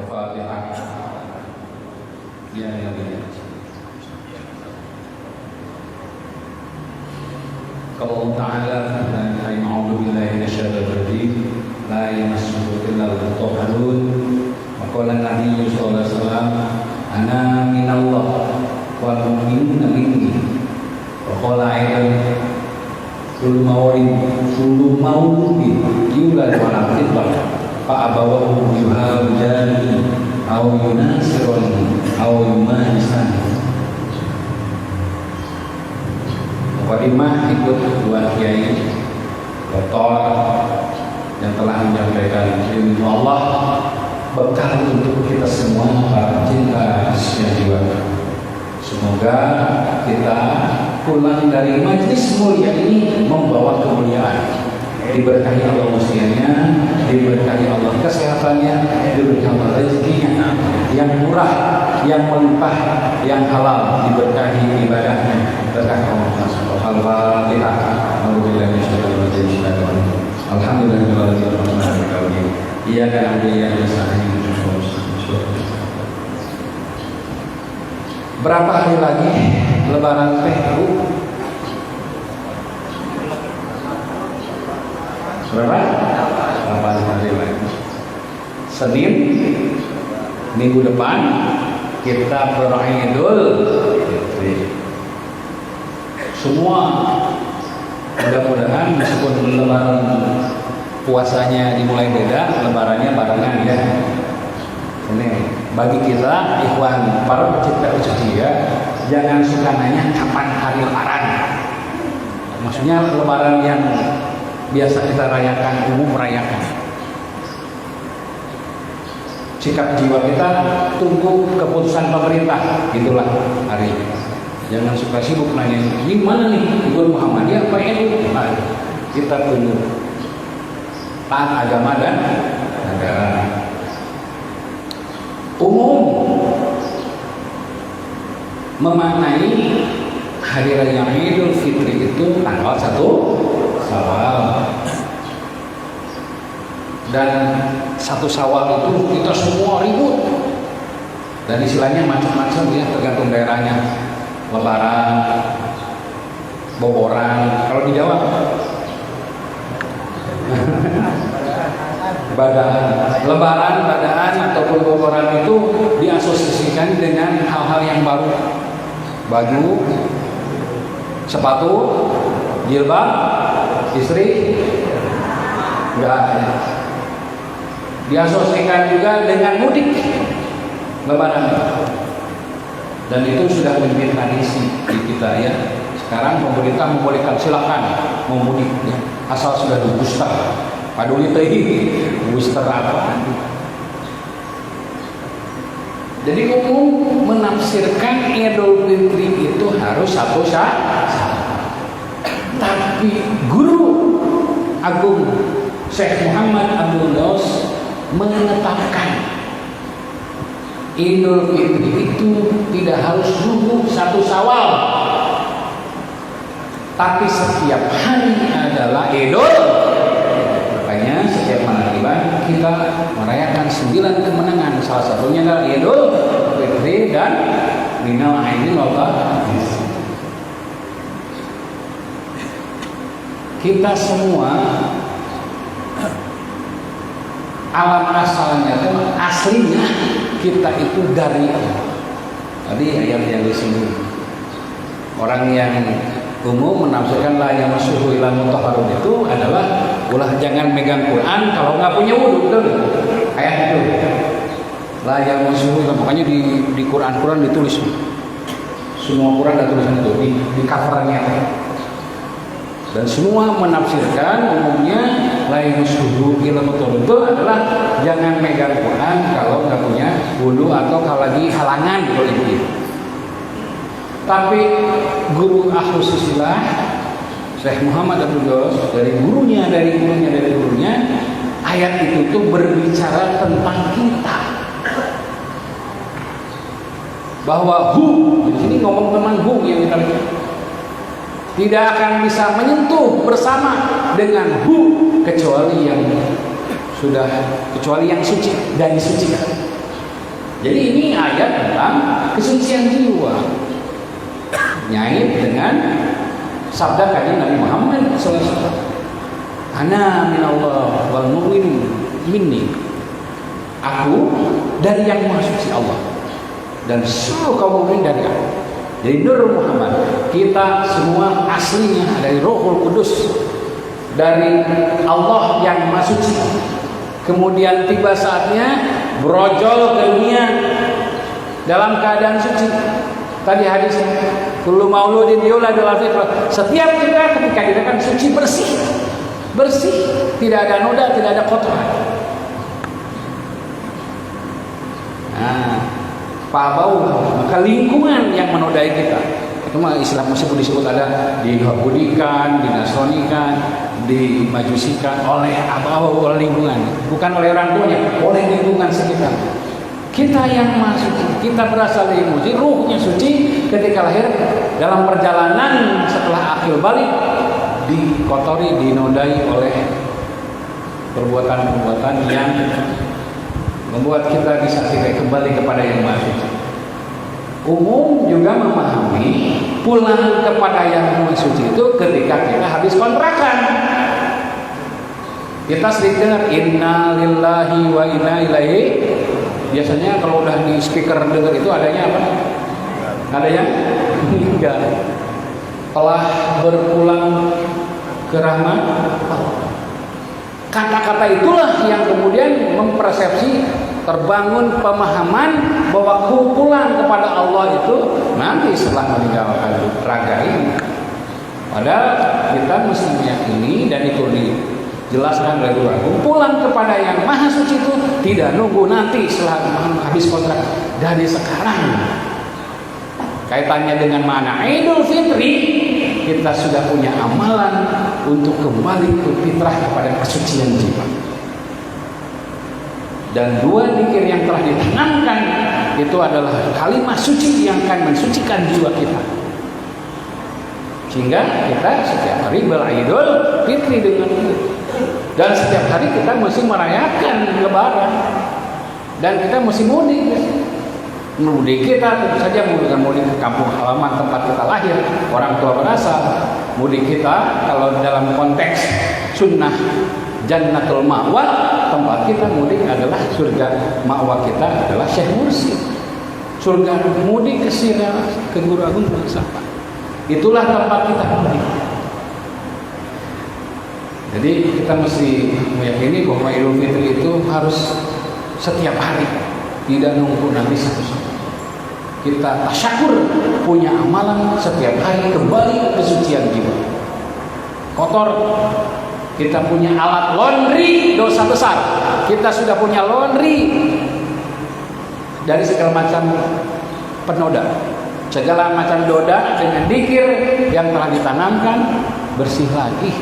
Al-Fatihah. Ya. Kalau Ta'ala dan a'udzu billahi minasyaitonir rajim la yamassuhu illa al-mutahharun. Maqala Nabi sallallahu alaihi wasallam ana minallah wal mu'minuna minni. Wa qala aidan kullu mauludin yulad ala fitrah fa abawahu yuhawidani aw yunasirani aw yumanisani. Mukadimah ikut dua kiai doktor yang telah menyampaikan ilmu Allah, bekal untuk kita semua para cinta jiwa. Semoga kita pulang dari majlis mulia ini membawa kemuliaan, diberkahi Allah usianya, diberkahi Allah kesehatannya, diberkahi Allah rezekinya yang murah, yang melimpah, yang halal, diberkahi ibadahnya. Berkah Allah Al-Fatihah. Alhamdulillahirobbilalamin. Iya kan dia berapa hari lagi Lebaran teh, Bu? Berapa? 8 hari lagi. Senin minggu depan kita beridul fitri. Semua mudah-mudahan meskipun lebaran puasanya dimulai beda, lebarannya barengan ya. Ini bagi kita ikhwan para pecinta suci ya, jangan suka nanya kapan hari lebaran. Maksudnya lebaran yang biasa kita rayakan, umum merayakan. Sikap jiwa kita tunggu keputusan pemerintah, itulah hari ini. Jangan suka sibuk nanya ini mana nih Ibu Muhammadiyah apa ini? Nah, kita tunggu taat agama dan negara. Umum memaknai hari raya Idul Fitri itu tanggal 1 Syawal. Dan 1 Syawal itu kita semua ribut. Dan istilahnya macam-macam ya, tergantung daerahnya. Lebaran, boboran, kalau di Jawa badaan, lebaran, badaan ataupun boboran itu diasosiasikan dengan hal-hal yang baru, baju, sepatu, jilbab, istri, enggak. Diasosiasikan juga dengan mudik, lebaran. Dan itu sudah menjadi tradisi di kita ya. Sekarang pemerintah membolehkan, silakan memudik ya. Asal sudah di booster. Paduli teh booster apa? Jadi umum menafsirkan Idul Fitri itu harus 1 Syawal. Tapi guru agung Syekh Muhammad Abdul Ghaus menetapkan Idul Fitri itu tidak harus nunggu 1 Syawal, tapi setiap hari adalah Idul. Makanya setiap malam Ramadan kita merayakan 9 kemenangan. Salah satunya adalah Idul Fitri dan Minal Aidin wal Fatrah. Kita semua alam asalnya itu aslinya kita itu dari Allah. Tadi ayat yang di sini orang yang umum menafsirkan la yamassuhu illa mutahharun itu adalah ulah jangan megang Quran kalau nggak punya wudu, betul? Ayat itu la yamassuhu, makanya di Quran ditulis semua Quran ada tulisan itu di covernya. Dan semua menafsirkan umumnya lain suhu ilmu itu adalah jangan megang Quran kalau nggak punya wudu atau kalau lagi halangan gitu. Tapi guru Ahlus Sunnah Syekh Muhammad Abdul Ghaus dari gurunya ayat itu tuh berbicara tentang kita, bahwa di sini ngomong tentang yang kita lihat tidak akan bisa menyentuh bersama dengan kecuali yang suci dan disucikan. Jadi ini ayat tentang kesucian jiwa. Nyait dengan sabda kanjeng Nabi Muhammad SAW. Ana minallah wal mu'min minni. Aku dari yang Maha Suci Allah dan seluruh kaum mukmin dari aku. Jadi Nur Muhammad, kita semua aslinya dari Rohul Kudus, dari Allah yang Maha Suci. Kemudian tiba saatnya brojol ke dunia dalam keadaan suci. Tadi hadisnya, kullu mauludin yuladu ala fitrah. Setiap kita ketika dilahirkan suci, bersih, tidak ada noda, tidak ada kotoran. Nah, Pabau, maka lingkungan yang menodai kita. Itu mah istilah meskipun disebut ada diyahudikan, dinasronikan, dimajusikan oleh abau, oleh lingkungan, bukan oleh orang tuanya, oleh lingkungan sekitar. Kita yang masuk, kita berasal dari muji, ruhnya suci ketika lahir dalam perjalanan setelah akil balik dikotori, dinodai oleh perbuatan-perbuatan yang membuat kita bisa tidak kembali kepada yang Maha Suci. Umum juga memahami pulang kepada yang Maha Suci itu ketika kita habis kontrakan. Kita sering dengar inna lillahi wa inna ilaihi. Biasanya kalau udah di speaker dengar itu adanya apa? Adanya meninggal. Telah berpulang ke rahmat Allah. Kata-kata itulah yang kemudian mempersepsi terbangun pemahaman bahwa kumpulan kepada Allah itu nanti setelah meninggalkan raga ini. Padahal kita mesti meyakini dan itu dijelaskan oleh Tuhan. Kumpulan kepada yang Maha Suci itu tidak nunggu nanti setelah habis kontrak, dari sekarang. Kaitannya dengan mana Idul Fitri, kita sudah punya amalan untuk kembali ke fitrah kepada kesucian jiwa. Dan dua zikir yang telah ditanamkan itu adalah kalimat suci yang akan mensucikan jiwa kita. Sehingga kita setiap hari beridul fitri dengan itu. Dan setiap hari kita mesti merayakan lebaran. Dan kita mesti mudik. Mudik kita tentu saja bukan mudik ke kampung halaman tempat kita lahir, orang tua berasal. Mudik kita kalau dalam konteks sunnah Jannatul Ma'wa, tempat kita mudik adalah surga ma'wa kita adalah Syekh Mursyid. Surga mudik ke Sirah, ke Guru Agung Bersapa. Itulah tempat kita mudik. Jadi kita mesti meyakini bahwa Idul Fitri itu harus setiap hari, tidak nunggu nanti satu-satu. Kita tasyakur punya amalan setiap hari kembali ke kesucian jiwa. Kotor, kita punya alat laundry dosa besar. Kita sudah punya laundry dari segala macam penoda, segala macam doda dengan dikir yang telah ditanamkan bersih lagi.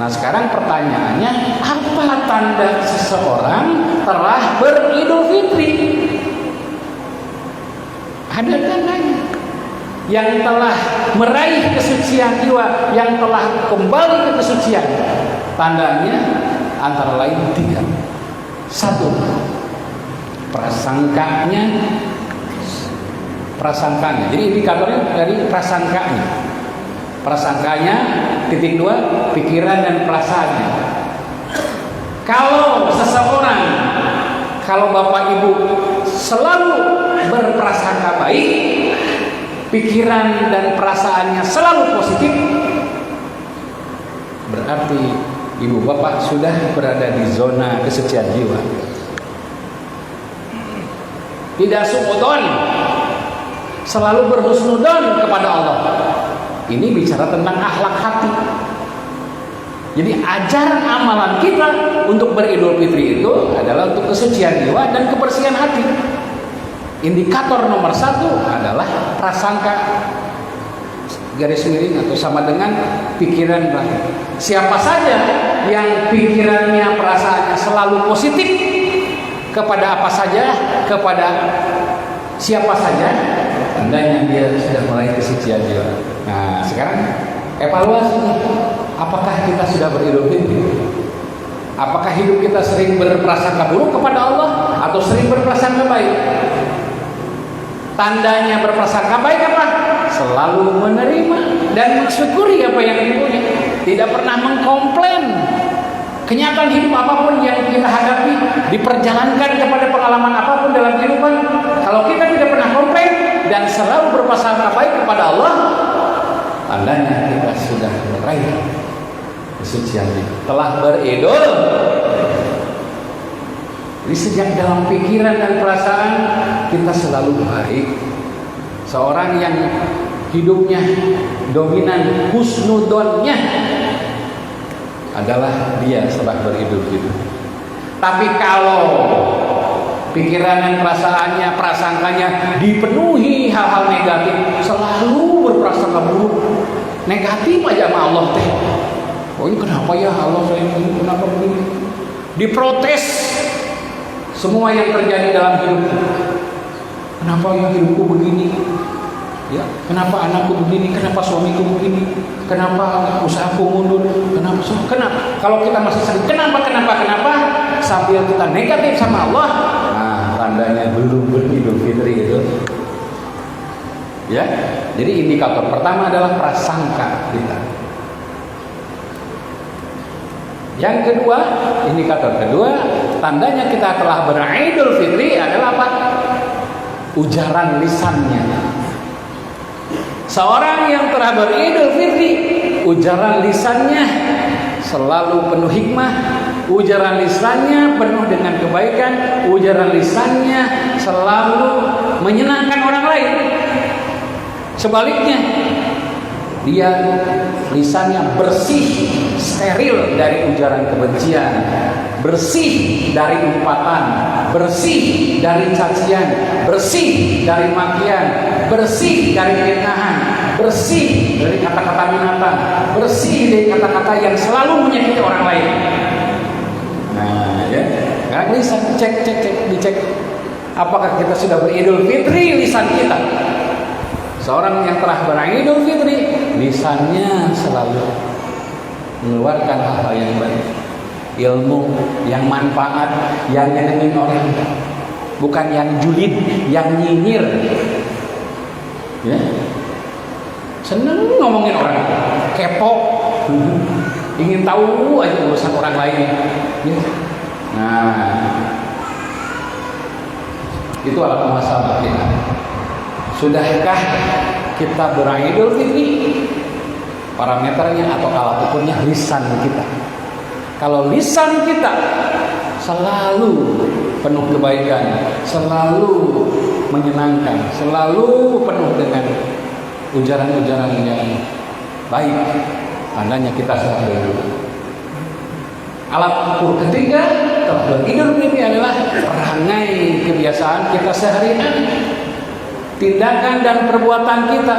Nah sekarang pertanyaannya, apa tanda seseorang telah beridul fitri? Ada tandanya. Yang telah meraih kesucian jiwa, yang telah kembali ke kesucian. Tandanya antara lain 3. 1, prasangkanya. Jadi indikatornya dari prasangkanya. Prasangkanya, titik 2, pikiran dan perasaannya. Kalau seseorang, kalau Bapak Ibu selalu berprasangka baik, pikiran dan perasaannya selalu positif, berarti Ibu Bapak sudah berada di zona kesucian jiwa. Tidak suudzon, selalu berhusnudon kepada Allah. Ini bicara tentang akhlak hati. Jadi ajaran amalan kita untuk beridul fitri itu adalah untuk kesucian jiwa dan kebersihan hati. Indikator nomor 1 adalah prasangka, garis miring atau sama dengan pikiran. Siapa saja yang pikirannya, perasaannya selalu positif kepada apa saja, kepada siapa saja, tandanya dia sudah mulai kesucian jiwa. Nah sekarang evaluasinya, apakah kita sudah beridul fitri? Apakah hidup kita sering berprasangka buruk kepada Allah atau sering berprasangka baik? Tandanya berprasangka baik apa? Selalu menerima dan mensyukuri apa yang dipunya. Tidak pernah mengkomplain. Kenyataan hidup apapun yang kita hadapi, diperjalankan kepada pengalaman apapun dalam kehidupan, kalau kita tidak pernah komplain dan selalu berprasangka baik kepada Allah, tandanya kita sudah meraih kesucian hidup, telah beridul. Jadi sejak dalam pikiran dan perasaan kita selalu baik. Seorang yang hidupnya dominan husnudonnya adalah dia setelah beridul hidup. Tapi kalau pikiran dan perasaannya, prasangkanya dipenuhi hal-hal negatif, selalu berprasangka buruk, negatif aja sama Allah teh. Oh ini kenapa ya Allah saya ini kenapa begini? Diprotes semua yang terjadi dalam hidupku. Kenapa ya hidupku begini? Ya, kenapa anakku begini? Kenapa suamiku begini? Kenapa usahaku mundur? Kenapa? Kalau kita masih sering kenapa sambil kita negatif sama Allah, nah tandanya belum beridul fitri itu. Ya, jadi indikator pertama adalah prasangka kita. Yang kedua, indikator kedua, tandanya kita telah beridul fitri adalah apa? Ujaran lisannya. Seorang yang telah beridul fitri, ujaran lisannya selalu penuh hikmah, ujaran lisannya penuh dengan kebaikan, ujaran lisannya selalu menyenangkan orang lain. Sebaliknya, dia lisannya bersih, steril dari ujaran kebencian, bersih dari umpatan, bersih dari cacian, bersih dari makian, bersih dari fitnahan, bersih dari kata-kata binatang, bersih dari kata-kata yang selalu menyakiti orang lain. Nah, ya, kan lisan dicek. Apakah kita sudah beridul fitri lisan kita? Seorang yang telah beridul fitri, lisannya selalu mengeluarkan hal-hal yang baik, ilmu yang manfaat, yang nyenengin orang, bukan yang julid, yang nyinyir. Ya, seneng ngomongin orang, kepo, ingin tahu aja urusan orang lain. Ya. Nah, itu alat muhasabah kita. Sudahkah kita beridul fitri? Parameternya atau alat ukurnya lisan kita. Kalau lisan kita selalu penuh kebaikan, selalu menyenangkan, selalu penuh dengan ujaran-ujaran yang baik, tandanya kita sudah beridul. Alat ukur ketiga telah beridul fitri adalah perangai kebiasaan kita sehari-hari, tindakan dan perbuatan kita.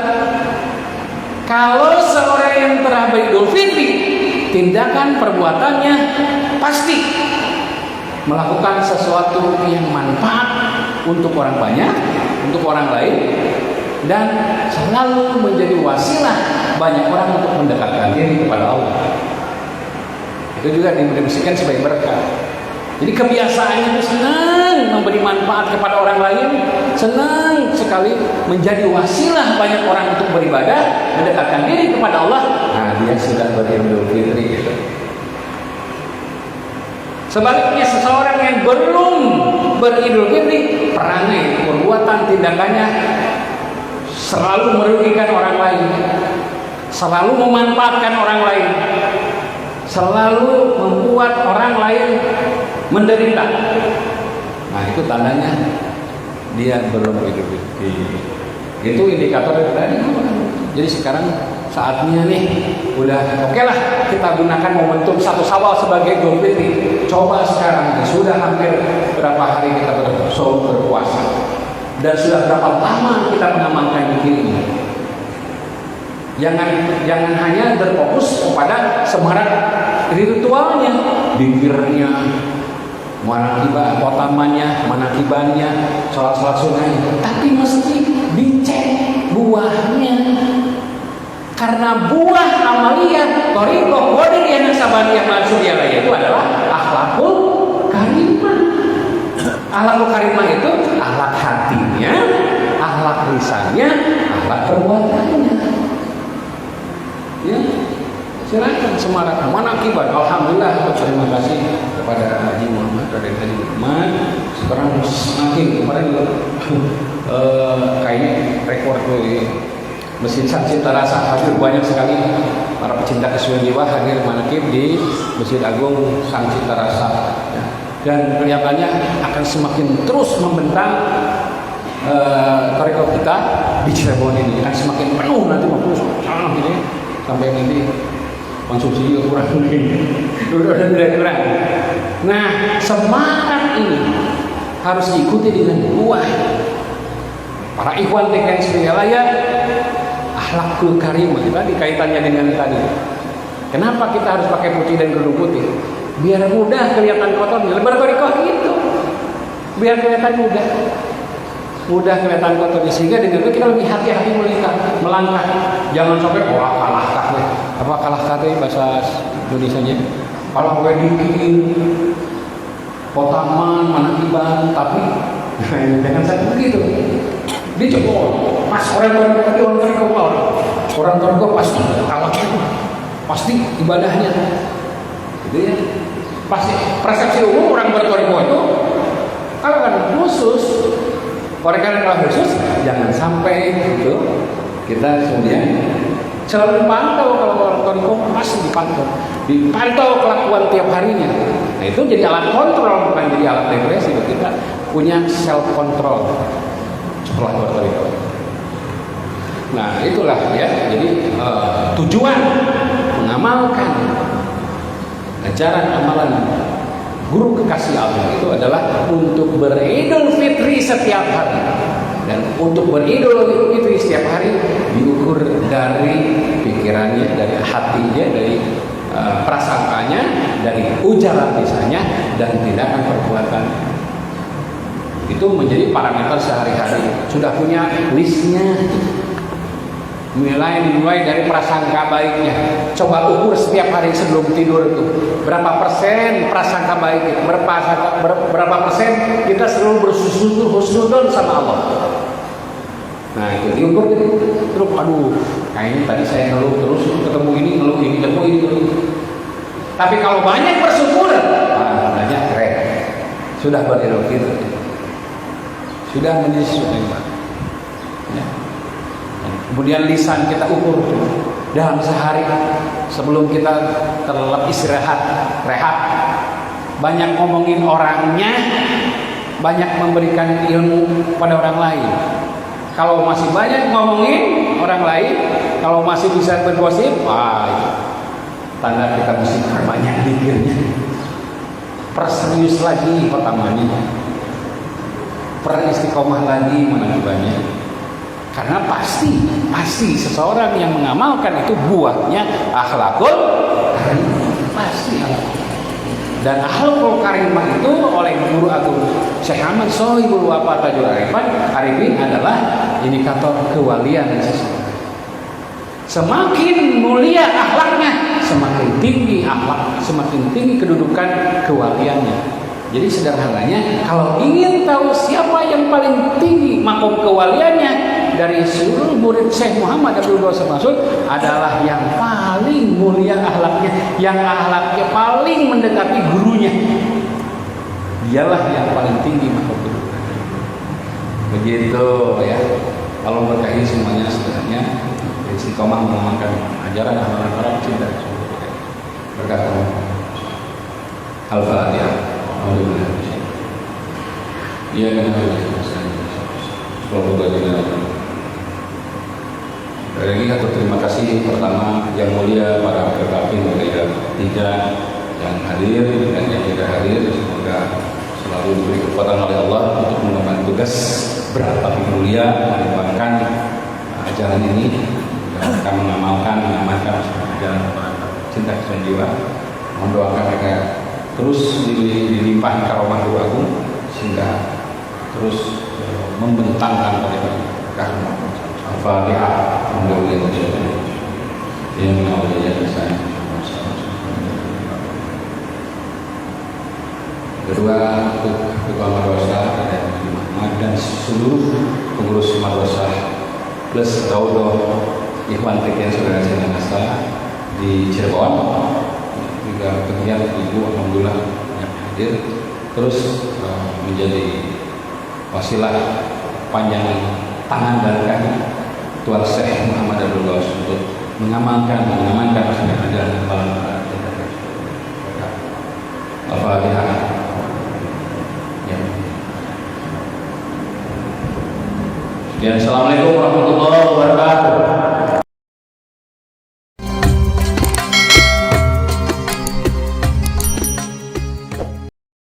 Kalau seorang yang telah beridul fitri, tindakan perbuatannya pasti melakukan sesuatu yang manfaat untuk orang banyak, untuk orang lain, dan selalu menjadi wasilah banyak orang untuk mendekatkan diri kepada Allah. Itu juga dimusimkan sebagai berkah. Jadi kebiasaannya itu senang memberi manfaat kepada orang lain, senang sekali menjadi wasilah banyak orang untuk beribadah, mendekatkan diri kepada Allah. Nah, dia sudah beridul fitri gitu. Sebaliknya seseorang yang belum beridul fitri, perangai, perbuatan, tindakannya selalu merugikan orang lain, selalu memanfaatkan orang lain, selalu membuat orang lain menderita. Nah, itu tandanya dia belum beridul fitri. Itu indikator tadi. Jadi sekarang saatnya nih, udah oke lah kita gunakan momentum 1 Syawal sebagai Idul Fitri. Coba sekarang, sudah hampir berapa hari kita berpuasa, dan sudah berapa lama kita mengamalkan zikir ini. Jangan hanya berfokus kepada semarak ritualnya, zikirnya, manakibah, khotamannya, manakibannya, sholat-sholat sunnahnya, tapi mesti dicek buahnya. Karena buah amaliyah thariqah qadariyah nasabaniyah mansuriyah itu adalah akhlakul karimah. Akhlakul karimah itu akhlak hatinya, akhlak akhlak lisannya, akhlak perbuatannya. Ya, silakan semangat manakiban. Alhamdulillah, terima kasih kepada Haji Muhammad Raden Haji Muhammad. Sekarang semakin kemarin kayaknya rekor tuh Mesin Sang Cipta Rasa hadir banyak sekali para pecinta kesulian jiwa hadir manakib di Masjid Agung Sang Cipta Rasa. Ya. Dan kelihatannya akan semakin terus membentang tarekat kita di Cirebon ini akan semakin penuh nanti ini sampai nanti konsumsi juga kurang udah kurang. Nah, semangat ini harus diikuti dengan buah. Para ikhwan TKN Sriwijaya, akhlakul karimah tadi kaitannya dengan tadi. Kenapa kita harus pakai putih dan kerudung putih? Biar mudah kelihatan kotornya. Bertorikoh gitu. Biar kelihatan mudah kelihatan kotornya, sehingga dengan itu kita lebih hati-hati melangkah. Jangan sampai kalah kah. Apa kalah kah bahasa Indonesianya? Kalau gue dibikin potaman, manakiban, tapi jangan sampai begitu. Dia coba pas orang toriko pasti kalah, pasti ibadahnya, gitu ya. Pasti persepsi umum orang bertoriko itu kalau kan khusus, orang kalau khusus jangan sampai itu kita kemudian selalu dipantau. Kalau orang toriko pasti dipantau kelakuan tiap harinya. Nah itu jadi alat kontrol, bukan jadi alat depresi. Kita punya self control setelah bertoriko. Nah itulah ya. Jadi tujuan mengamalkan ajaran amalan guru kekasih Allah itu adalah untuk beridul fitri setiap hari. Dan untuk beridul fitri setiap hari diukur dari pikirannya, dari hatinya, dari prasangkanya, dari ujaran lisannya, dan tindakan perbuatan. Itu menjadi parameter sehari-hari. Sudah punya listnya. Mulai dari prasangka baiknya. Coba ukur setiap hari sebelum tidur itu berapa persen prasangka baik kita, berapa persen kita selalu berhusnudzon sama Allah. Nah itu diukur terus. Aduh, kayaknya tadi saya ngeluh terus, ketemu ini ngeluh ini, ketemu ini ngeluh. Tapi kalau banyak bersyukur, banyak keren. Sudah berilmu gitu, sudah menjadi sesuatu. Ya. Kemudian lisan kita ukur dalam sehari sebelum kita terlelap istirahat, rehat, banyak ngomongin orangnya, banyak memberikan ilmu pada orang lain. Kalau masih banyak ngomongin orang lain, kalau masih bisa bergosip, tanda kita mesti banyak dikirnya. Perserius lagi pertamanya, peristiqomah lagi manakibannya. Karena pasti seseorang yang mengamalkan itu buahnya akhlakul karimah, pasti. Dan akhlakul karimah itu oleh guru agung Syekh Ahmad Sohibul Wafa Tajul Arifin adalah indikator kewalian seseorang. Semakin mulia akhlaknya, semakin tinggi akhlak, semakin tinggi kedudukan kewaliannya. Jadi sederhananya, kalau ingin tahu siapa yang paling tinggi makom kewaliannya dari seluruh murid Syekh Muhammad Abdul Qasim Mas'ud adalah yang paling mulia akhlaknya, yang akhlaknya paling mendekati gurunya. Dialah yang paling tinggi makom kedudukannya. Begitu ya. Kalau berkahi semuanya sebenarnya istiqomah mengamalkan ajaran amalan para pecinta berkata Al-Fatihah. Alhamdulillah. Iya kan. Lagi aku terima kasih pertama yang mulia para pemimpin Wilayah 3 yang hadir dan yang tidak hadir, semoga selalu diberi kekuatan oleh Allah untuk mengemban tugas berat tapi mulia mengembangkan ajaran ini dan akan mengamalkan ajaran para cinta kesulian jiwa. Mendoakan mereka terus dilimpahkan karomah Guru Agung sehingga terus membentangkan karomah. Al-Fatihah. Alhamdulillah. Yang mengawalinnya saya. Kedua, Ketua Madrasah dan seluruh pengurus madrasah plus Daudo Ikhwan Fikih Saudara Sina Nasta di Cirebon, juga kemudian ibu alhamdulillah yang hadir, terus menjadi wasilah panjang tangan dan kaki Tuan Syekh Muhammad Abdul Ghaus untuk mengamankan masyarakat dan kepala Al-Fatihah. Ya. Assalamualaikum warahmatullahi wabarakatuh.